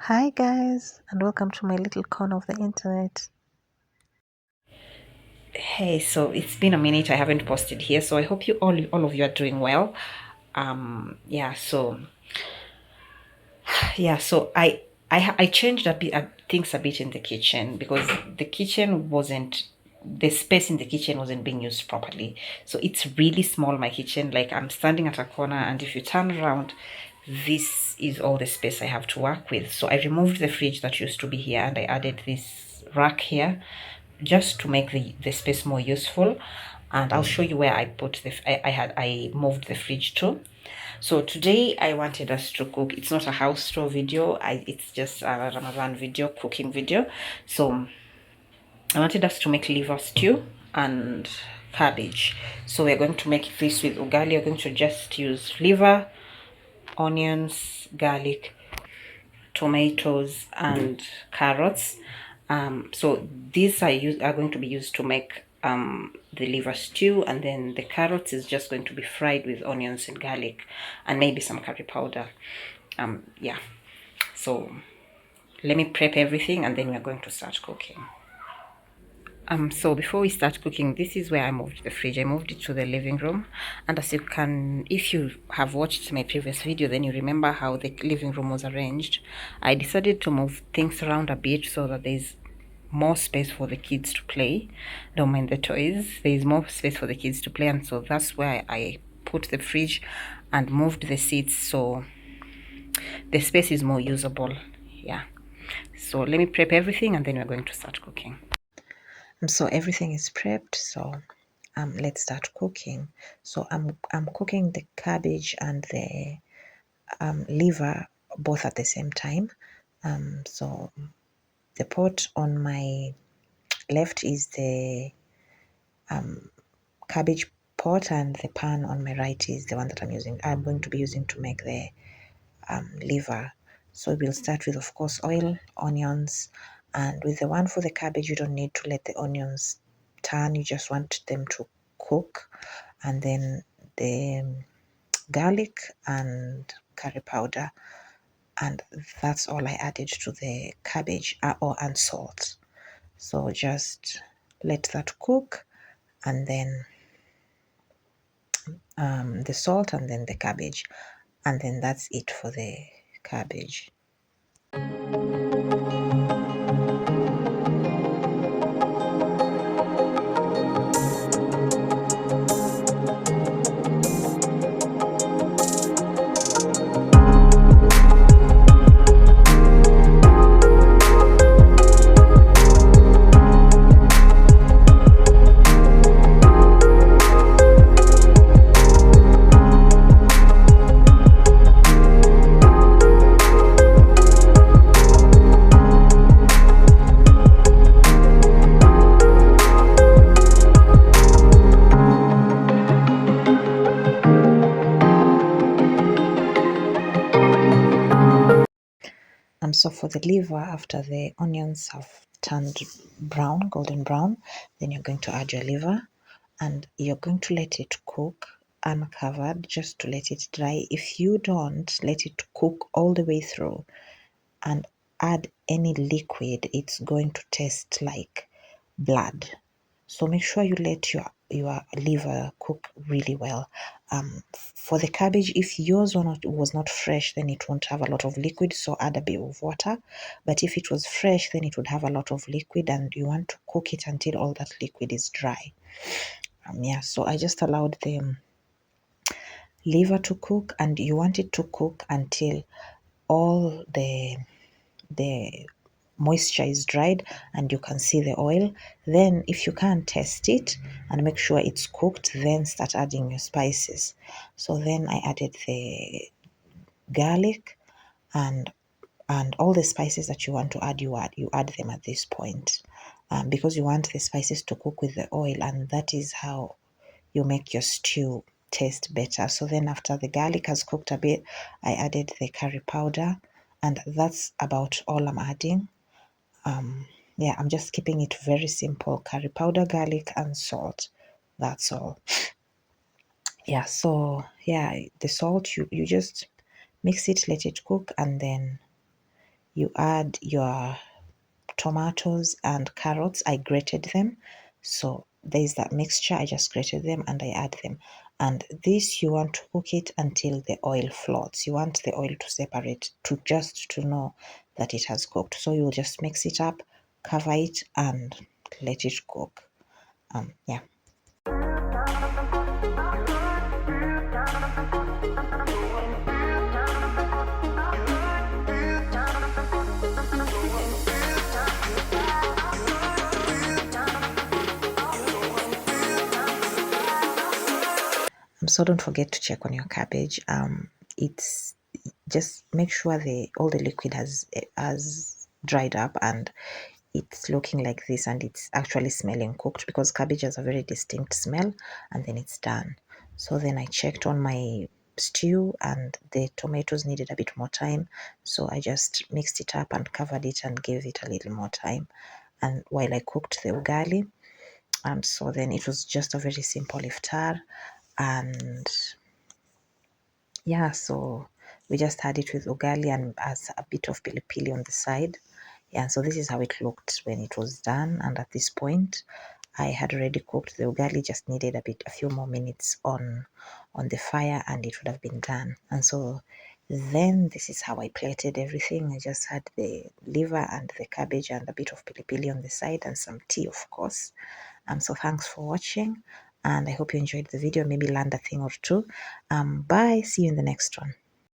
Hi guys, and welcome to my little corner of the internet. Hey, so it's been a minute. I haven't posted here, so I hope all of you are doing well. Yeah, so I changed a bit things a bit in the kitchen because the kitchen wasn't the space in the kitchen wasn't being used properly. So it's really small, my kitchen. Like I'm standing at a corner, and if you turn around, this is all the space I have to work with. So I removed the fridge that used to be here, and I added this rack here just to make the space more useful. And I'll show you where I put I moved the fridge to. So today I wanted us to cook. It's not a house tour video. It's just a Ramadan video, cooking video. So I wanted us to make liver stew and cabbage. So we're going to make this with ugali. We're going to just use liver, onions, garlic, tomatoes, and carrots. So these are going to be used to make the liver stew, and then the carrots is just going to be fried with onions and garlic and maybe some curry powder. Yeah, so let me prep everything and then we're going to start cooking. So before we start cooking, this is where I moved the fridge. I moved it to the living room, and as you can, if you have watched my previous video, then you remember how the living room was arranged. I decided to move things around a bit so that there's more space for the kids to play. Don't mind the toys. There's more space for the kids to play, and so that's where I put the fridge and moved the seats so the space is more usable. Yeah. So let me prep everything and then we're going to start cooking. So everything is prepped. So let's start cooking. So I'm cooking the cabbage and the liver both at the same time. So the pot on my left is the cabbage pot, and the pan on my right is the one that I'm going to be using to make the liver. So we'll start with, of course, oil, onions, and with the one for the cabbage, you don't need to let the onions turn. You just want them to cook, and then the garlic and curry powder, and that's all I added to the cabbage, and salt. So just let that cook, and then the salt, and then the cabbage, and then that's it for the cabbage. So for the liver, after the onions have turned brown, golden brown, then you're going to add your liver, and you're going to let it cook uncovered, just to let it dry. If you don't let it cook all the way through and add any liquid, it's going to taste like blood. So make sure you let your liver cook really well. For the cabbage, if yours was not fresh, then it won't have a lot of liquid, so add a bit of water. But if it was fresh, then it would have a lot of liquid, and you want to cook it until all that liquid is dry. Yeah, so I just allowed the liver to cook, and you want it to cook until all the moisture is dried and you can see the oil. Then if you can, test it and make sure it's cooked, then start adding your spices. So then I added the garlic and all the spices that you want to add, you add them at this point, because you want the spices to cook with the oil, and that is how you make your stew taste better. So then after the garlic has cooked a bit, I added the curry powder, and that's about all I'm adding. Yeah, I'm just keeping it very simple: curry powder, garlic, and salt. That's all. Yeah, so yeah, the salt, you just mix it, let it cook, and then you add your tomatoes and carrots. I grated them. So there's that mixture. I just grated them and I add them. And this, you want to cook it until the oil floats. You want the oil to separate to just to know that it has cooked. So you'll just mix it up, cover it, and let it cook. Yeah. So don't forget to check on your cabbage. It's just make sure the all the liquid has dried up and it's looking like this and it's actually smelling cooked, because cabbage has a very distinct smell, and then it's done. So then I checked on my stew and the tomatoes needed a bit more time, so I just mixed it up and covered it and gave it a little more time, and while I cooked the ugali. And so then it was just a very simple iftar. And yeah, so we just had it with ugali and as a bit of pili pili on the side. Yeah, so this is how it looked when it was done. And at this point, I had already cooked the ugali, just needed a few more minutes on the fire, and it would have been done. And so then this is how I plated everything. I just had the liver and the cabbage and a bit of pili pili on the side and some tea, of course. So thanks for watching, and I hope you enjoyed the video, maybe learned a thing or two. Bye. See you in the next one.